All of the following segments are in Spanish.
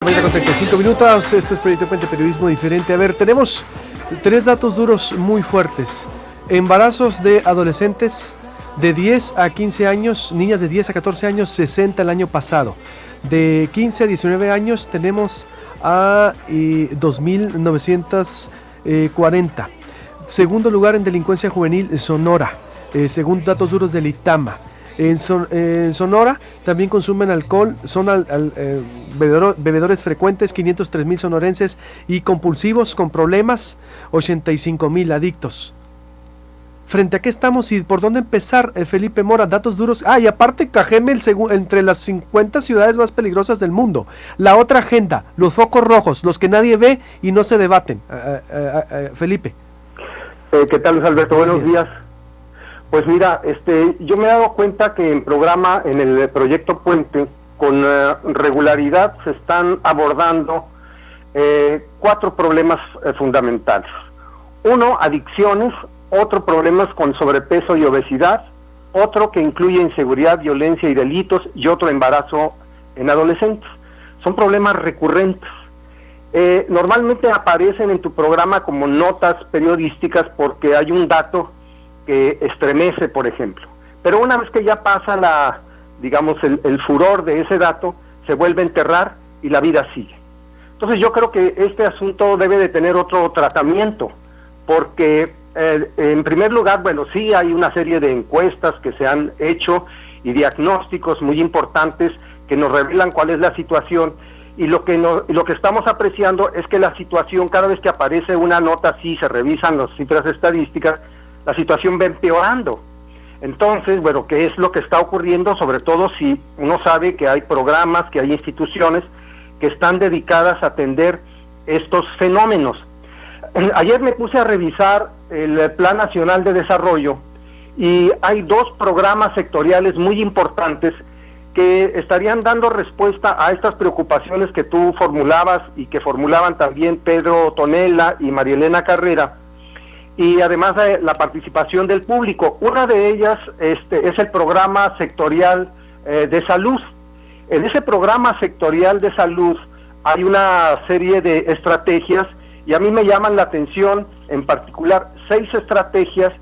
Con 35 minutos, esto es Proyecto Puente Periodismo Diferente. A ver, tenemos tres datos duros muy fuertes. Embarazos de adolescentes de 10 a 15 años, niñas de 10 a 14 años, 60 el año pasado. De 15 a 19 años tenemos a 2.940. Segundo lugar en delincuencia juvenil, Sonora, según datos duros del ITAMA. En Sonora también consumen alcohol, son bebedores frecuentes, 503,000 sonorenses, y compulsivos con problemas, 85,000 adictos. ¿Frente a qué estamos y por dónde empezar, Felipe Mora? Datos duros. Y aparte Cajeme, entre las 50 ciudades más peligrosas del mundo. La otra agenda, los focos rojos, los que nadie ve y no se debaten. Felipe. ¿Qué tal, Luis Alberto? Buenos días. Pues mira, yo me he dado cuenta que en el proyecto Puente, con regularidad se están abordando 4 problemas fundamentales. Uno, adicciones; otro, problemas con sobrepeso y obesidad; otro que incluye inseguridad, violencia y delitos; y otro, embarazo en adolescentes. Son problemas recurrentes. Normalmente aparecen en tu programa como notas periodísticas porque hay un dato que estremece, por ejemplo, pero una vez que ya pasa el furor de ese dato, se vuelve a enterrar y la vida sigue. Entonces yo creo que este asunto debe de tener otro tratamiento, porque en primer lugar, bueno, sí hay una serie de encuestas que se han hecho y diagnósticos muy importantes que nos revelan cuál es la situación, y lo que estamos apreciando es que la situación, cada vez que aparece una nota así, se revisan las cifras estadísticas, la situación va empeorando. Entonces, bueno, ¿qué es lo que está ocurriendo? Sobre todo si uno sabe que hay programas, que hay instituciones que están dedicadas a atender estos fenómenos. Ayer me puse a revisar el Plan Nacional de Desarrollo y hay 2 programas sectoriales muy importantes que estarían dando respuesta a estas preocupaciones que tú formulabas y que formulaban también Pedro Tonela y María Elena Carrera, y además de la participación del público. Una de ellas es el programa sectorial de salud. En ese programa sectorial de salud hay una serie de estrategias, y a mí me llaman la atención en particular 6 estrategias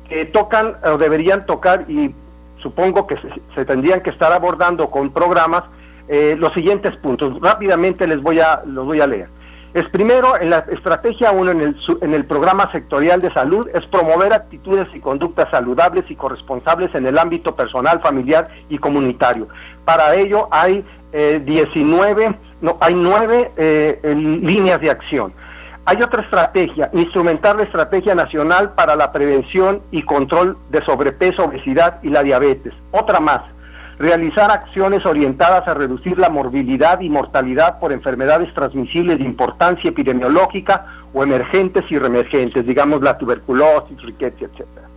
que tocan o deberían tocar, y supongo que se tendrían que estar abordando con programas, los siguientes puntos. Rápidamente los voy a leer. Es primero, en la estrategia 1, en el programa sectorial de salud, es promover actitudes y conductas saludables y corresponsables en el ámbito personal, familiar y comunitario. Para ello hay 9 líneas de acción. Hay otra estrategia: instrumentar la Estrategia Nacional para la Prevención y Control de Sobrepeso, Obesidad y la Diabetes. Otra más: realizar acciones orientadas a reducir la morbilidad y mortalidad por enfermedades transmisibles de importancia epidemiológica o emergentes y reemergentes, digamos la tuberculosis, riqueza, etcétera.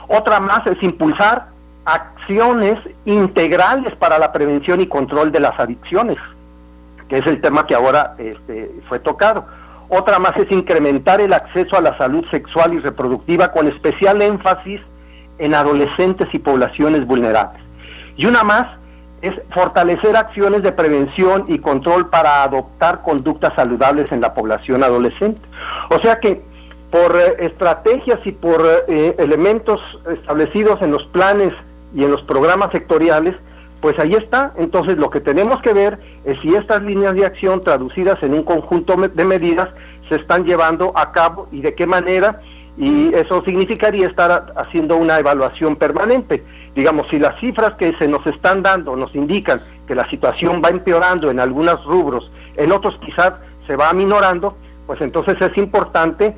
Otra más es impulsar acciones integrales para la prevención y control de las adicciones, que es el tema que ahora fue tocado. Otra más es incrementar el acceso a la salud sexual y reproductiva, con especial énfasis en adolescentes y poblaciones vulnerables. Y una más es fortalecer acciones de prevención y control para adoptar conductas saludables en la población adolescente. O sea que por estrategias y por elementos establecidos en los planes y en los programas sectoriales, pues ahí está. Entonces lo que tenemos que ver es si estas líneas de acción, traducidas en un conjunto de medidas, se están llevando a cabo y de qué manera, y eso significaría estar haciendo una evaluación permanente. Digamos, si las cifras que se nos están dando nos indican que la situación va empeorando en algunos rubros, en otros quizás se va aminorando, pues entonces es importante,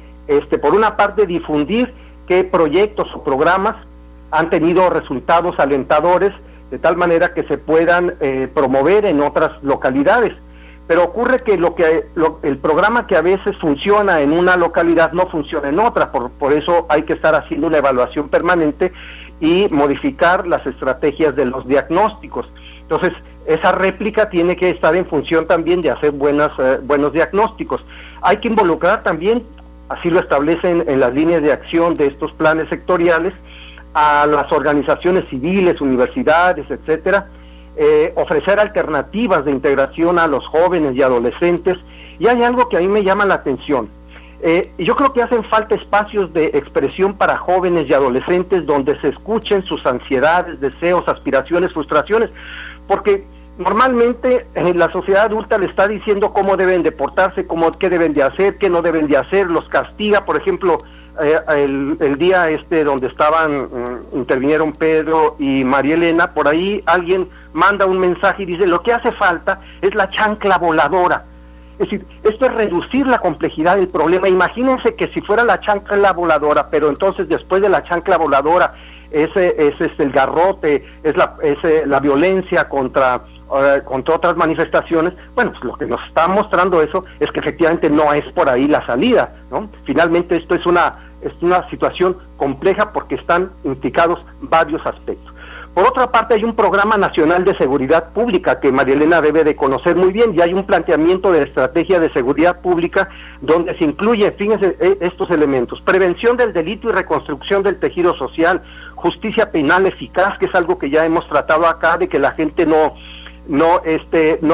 por una parte, difundir qué proyectos o programas han tenido resultados alentadores, de tal manera que se puedan promover en otras localidades. Pero ocurre que el programa que a veces funciona en una localidad no funciona en otra, por eso hay que estar haciendo una evaluación permanente y modificar las estrategias de los diagnósticos. Entonces, esa réplica tiene que estar en función también de hacer buenos diagnósticos. Hay que involucrar también, así lo establecen en las líneas de acción de estos planes sectoriales, a las organizaciones civiles, universidades, etcétera, ofrecer alternativas de integración a los jóvenes y adolescentes. Y hay algo que a mí me llama la atención. Yo creo que hacen falta espacios de expresión para jóvenes y adolescentes donde se escuchen sus ansiedades, deseos, aspiraciones, frustraciones, porque normalmente la sociedad adulta le está diciendo cómo deben de portarse, qué deben de hacer, qué no deben de hacer, los castiga. Por ejemplo, el día donde intervinieron Pedro y María Elena, por ahí alguien manda un mensaje y dice, lo que hace falta es la chancla voladora. Es decir, esto es reducir la complejidad del problema. Imagínense que si fuera la chancla voladora, pero entonces después de la chancla voladora es el garrote, es la violencia contra otras manifestaciones. Bueno, pues lo que nos está mostrando eso es que efectivamente no es por ahí la salida, ¿no? Finalmente esto es una situación compleja porque están implicados varios aspectos. Por otra parte, hay un programa nacional de seguridad pública que María Elena debe de conocer muy bien, y hay un planteamiento de estrategia de seguridad pública donde se incluye, fíjense, estos elementos: prevención del delito y reconstrucción del tejido social, justicia penal eficaz, que es algo que ya hemos tratado acá, de que la gente no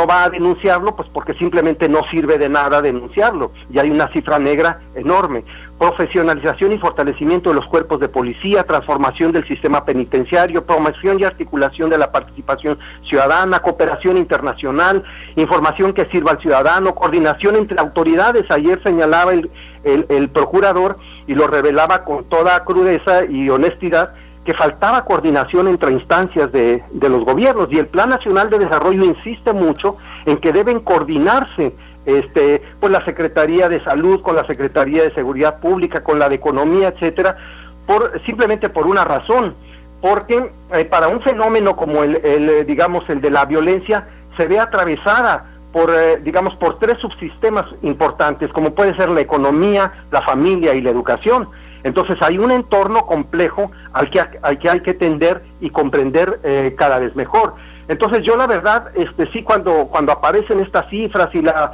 va a denunciarlo, pues porque simplemente no sirve de nada denunciarlo, y hay una cifra negra enorme. Profesionalización y fortalecimiento de los cuerpos de policía, transformación del sistema penitenciario, promoción y articulación de la participación ciudadana, cooperación internacional, información que sirva al ciudadano, coordinación entre autoridades. Ayer señalaba el procurador, y lo revelaba con toda crudeza y honestidad, que faltaba coordinación entre instancias de los gobiernos, y el Plan Nacional de Desarrollo insiste mucho en que deben coordinarse pues la Secretaría de Salud con la Secretaría de Seguridad Pública, con la de Economía, etcétera, simplemente por una razón, porque para un fenómeno como el de la violencia se ve atravesada por tres subsistemas importantes, como puede ser la economía, la familia y la educación. Entonces hay un entorno complejo al que hay que tender y comprender cada vez mejor. Entonces yo la verdad, sí, cuando aparecen estas cifras y la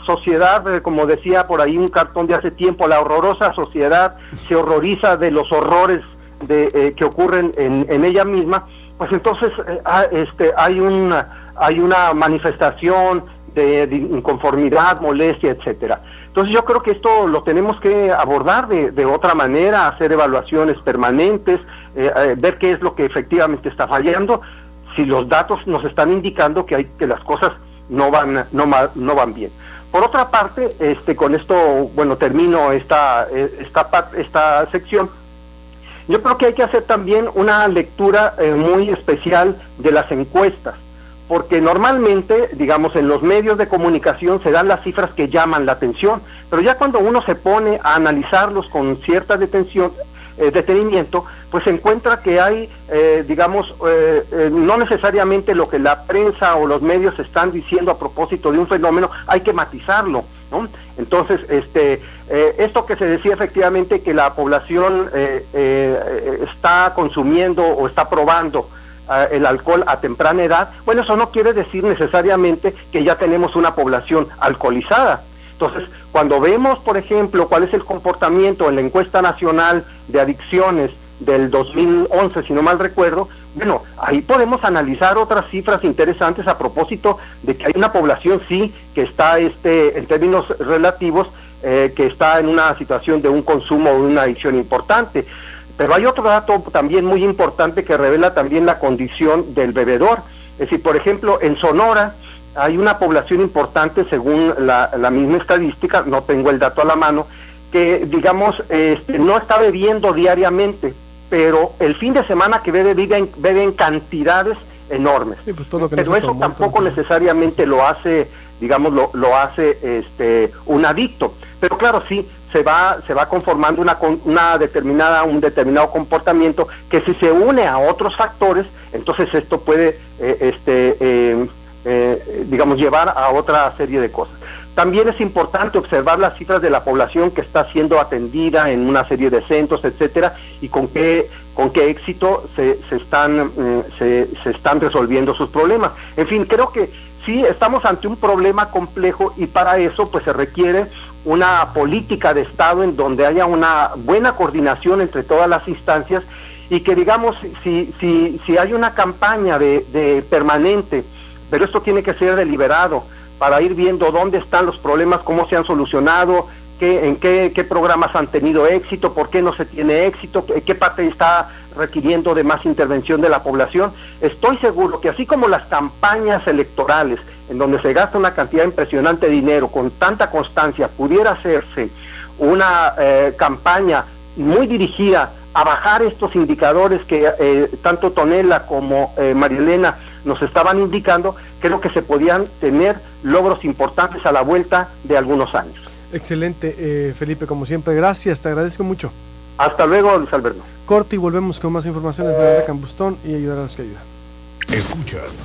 sociedad, como decía por ahí un cartón de hace tiempo, la horrorosa sociedad se horroriza de los horrores que ocurren en ella misma, pues entonces hay una manifestación de inconformidad, molestia, etcétera. Entonces yo creo que esto lo tenemos que abordar de otra manera, hacer evaluaciones permanentes, ver qué es lo que efectivamente está fallando, si los datos nos están indicando que las cosas no van bien. Por otra parte, con esto, termino esta sección. Yo creo que hay que hacer también una lectura muy especial de las encuestas, porque normalmente, en los medios de comunicación se dan las cifras que llaman la atención, pero ya cuando uno se pone a analizarlos con cierta detenimiento, pues se encuentra que hay, no necesariamente lo que la prensa o los medios están diciendo a propósito de un fenómeno, hay que matizarlo, ¿no? Entonces, esto que se decía efectivamente, que la población está consumiendo o está probando el alcohol a temprana edad, bueno, eso no quiere decir necesariamente que ya tenemos una población alcoholizada. Entonces, cuando vemos, por ejemplo, cuál es el comportamiento en la encuesta nacional de adicciones del 2011, si no mal recuerdo, bueno, ahí podemos analizar otras cifras interesantes a propósito de que hay una población, sí, que está, en términos relativos, que está en una situación de un consumo o de una adicción importante. Pero hay otro dato también muy importante que revela también la condición del bebedor. Es decir, por ejemplo, en Sonora hay una población importante, según la misma estadística, no tengo el dato a la mano, que no está bebiendo diariamente, pero el fin de semana que bebe en cantidades enormes. Sí, pues pero eso tampoco necesariamente lo hace, un adicto. Pero claro, sí, se va conformando un determinado comportamiento que, si se une a otros factores, entonces esto puede llevar a otra serie de cosas. También es importante observar las cifras de la población que está siendo atendida en una serie de centros, etcétera, y con qué éxito se están resolviendo sus problemas. En fin, creo que sí estamos ante un problema complejo, y para eso pues se requiere una política de Estado en donde haya una buena coordinación entre todas las instancias, y que digamos, si hay una campaña de permanente, pero esto tiene que ser deliberado para ir viendo dónde están los problemas, cómo se han solucionado, en qué programas han tenido éxito, por qué no se tiene éxito, qué parte está requiriendo de más intervención de la población. Estoy seguro que así como las campañas electorales, en donde se gasta una cantidad impresionante de dinero con tanta constancia, pudiera hacerse una campaña muy dirigida a bajar estos indicadores que tanto Tonela como María Elena nos estaban indicando, creo que se podían tener logros importantes a la vuelta de algunos años. Excelente, Felipe, como siempre, gracias, te agradezco mucho. Hasta luego, Luis Alberto. Corte y volvemos con más informaciones de Campustón y ayudar a los que ayudan. Escuchas